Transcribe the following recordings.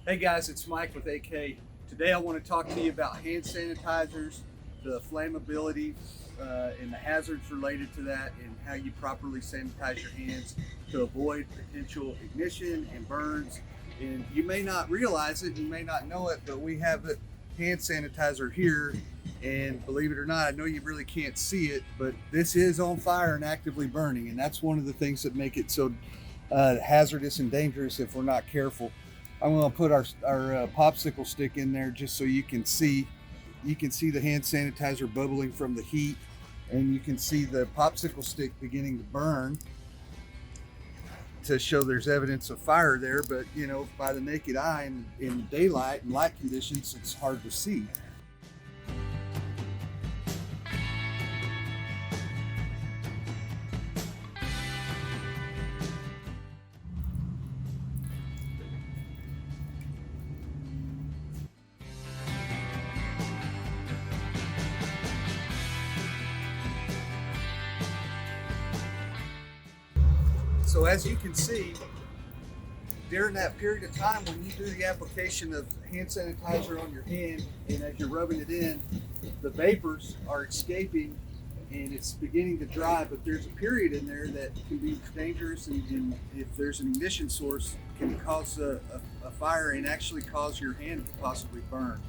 Hey guys, it's Mike with AK. Today I want to talk to you about hand sanitizers, the flammability and the hazards related to that, and how you properly sanitize your hands to avoid potential ignition and burns. And you may not realize it, you may not know it, but we have a hand sanitizer here, and believe it or not, I know you really can't see it, but this is on fire and actively burning, and that's one of the things that make it so hazardous and dangerous if we're not careful. I'm going to put our popsicle stick in there just so you can see the hand sanitizer bubbling from the heat, and you can see the popsicle stick beginning to burn to show there's evidence of fire there. But you know, by the naked eye and in daylight and light conditions, it's hard to see. So as you can see, during that period of time when you do the application of hand sanitizer on your hand, and as you're rubbing it in, the vapors are escaping and it's beginning to dry, but there's a period in there that can be dangerous, and if there's an ignition source, can cause a fire and actually cause your hand to possibly burn.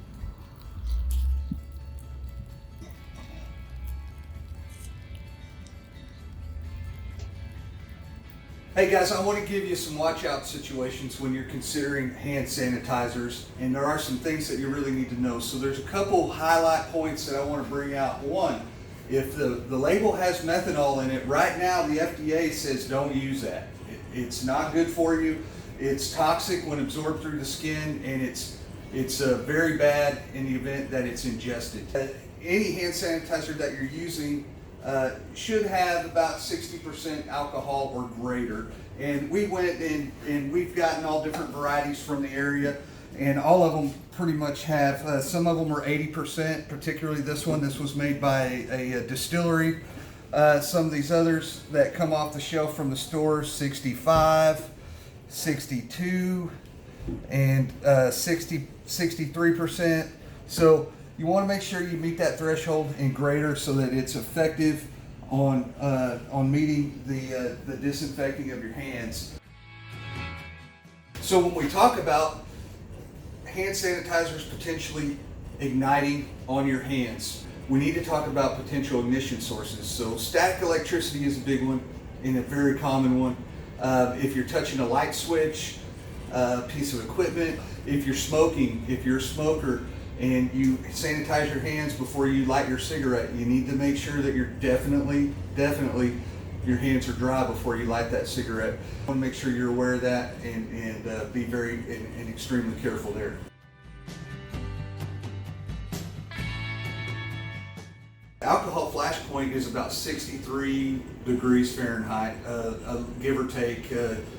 Hey guys, I want to give you some watch out situations when you're considering hand sanitizers, and there are some things that you really need to know. So there's a couple highlight points that I want to bring out. One, if the label has methanol in it, right now the FDA says don't use that. It's not good for you. It's toxic when absorbed through the skin, and it's very bad in the event that it's ingested. Any hand sanitizer that you're using should have about 60% alcohol or greater. And we went in and we've gotten all different varieties from the area, and all of them pretty much have, some of them are 80%, particularly this one. This was made by a distillery. Some of these others that come off the shelf from the stores, 65, 62, and 63%. So you want to make sure you meet that threshold and greater so that it's effective on meeting the disinfecting of your hands. So when we talk about hand sanitizers potentially igniting on your hands, we need to talk about potential ignition sources. So static electricity is a big one and a very common one. If you're touching a light switch, piece of equipment, if you're smoking, if you're a smoker, and you sanitize your hands before you light your cigarette, you need to make sure that you're definitely your hands are dry before you light that cigarette. You want to make sure you're aware of that and be very and extremely careful there. Alcohol flash point is about 63 degrees Fahrenheit, give or take.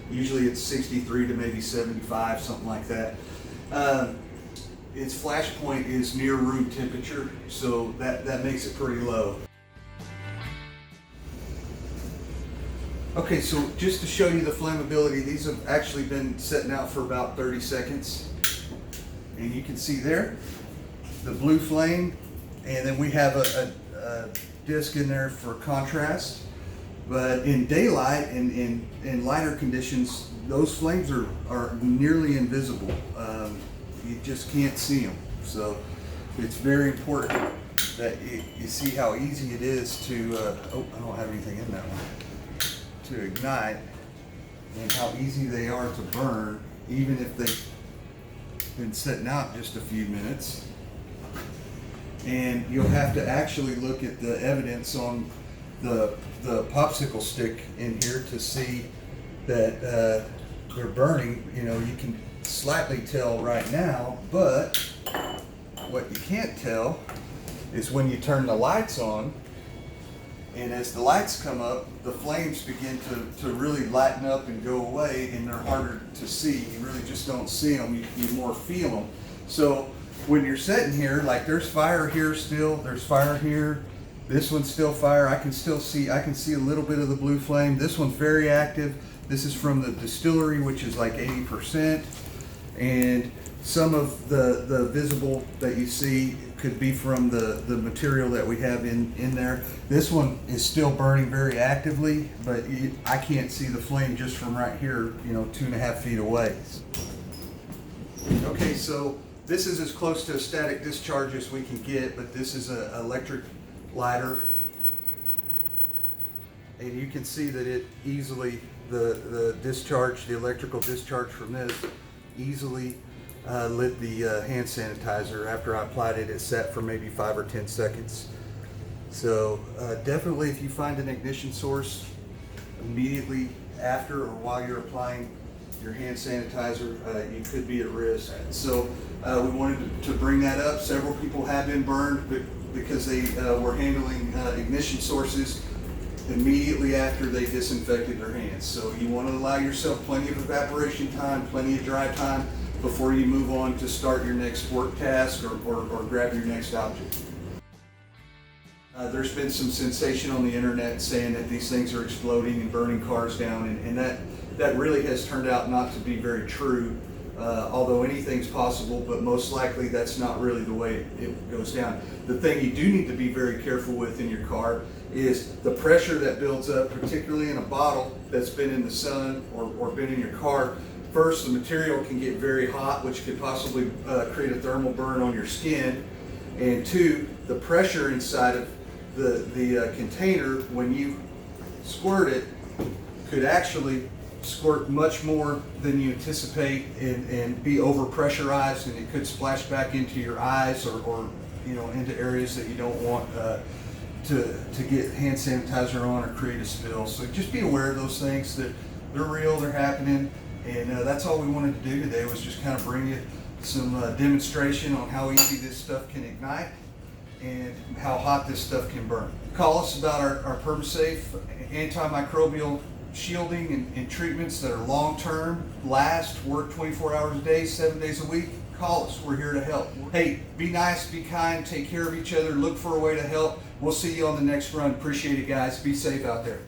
Usually it's 63 to maybe 75, something like that. Its flash point is near room temperature, so that makes it pretty low. Okay, so just to show you the flammability, these have actually been setting out for about 30 seconds. And you can see there, the blue flame, and then we have a disc in there for contrast. But in daylight and in lighter conditions, those flames are nearly invisible. You just can't see them. So it's very important that you see how easy it is to, oh, I don't have anything in that one, to ignite, and how easy they are to burn, even if they've been sitting out just a few minutes. And you'll have to actually look at the evidence on the popsicle stick in here to see that they're burning. You know, you can slightly tell right now, but what you can't tell is when you turn the lights on, and as the lights come up, the flames begin to really lighten up and go away, and they're harder to see. You really just don't see them, you more feel them. So when you're sitting here, like there's fire here still, there's fire here, this one's still fire. I can see a little bit of the blue flame. This one's very active. This is from the distillery, which is like 80%. And Some of the visible that you see could be from the material that we have in there. This one is still burning very actively, but I can't see the flame just from right here, 2.5 feet away. Okay, so this is as close to a static discharge as we can get, but this is an electric lighter. And you can see that it easily, the electrical discharge from this easily lit the hand sanitizer. After I applied it, it sat for maybe 5 or 10 seconds. So definitely, if you find an ignition source immediately after or while you're applying your hand sanitizer, you could be at risk. So we wanted to bring that up. Several people have been burned because they were handling ignition sources immediately after they disinfected their hands. So you want to allow yourself plenty of evaporation time, plenty of dry time before you move on to start your next work task or grab your next object. There's been some sensation on the internet saying that these things are exploding and burning cars down, and that really has turned out not to be very true. Although anything's possible, but most likely that's not really the way it goes down. The thing you do need to be very careful with in your car is the pressure that builds up, particularly in a bottle that's been in the sun or been in your car. First, the material can get very hot, which could possibly create a thermal burn on your skin. And two, the pressure inside of the container, when you squirt it, could actually squirt much more than you anticipate and be over pressurized, and it could splash back into your eyes or into areas that you don't want to get hand sanitizer on or create a spill. So just be aware of those things, that they're real, they're happening, and that's all we wanted to do today, was just kind of bring you some demonstration on how easy this stuff can ignite and how hot this stuff can burn. Call us about our PermaSafe antimicrobial shielding and treatments that are long-term, last, work 24 hours a day, 7 days a week. Call us, we're here to help. Hey, be nice, be kind, take care of each other, look for a way to help. We'll see you on the next run. Appreciate it, guys. Be safe out there.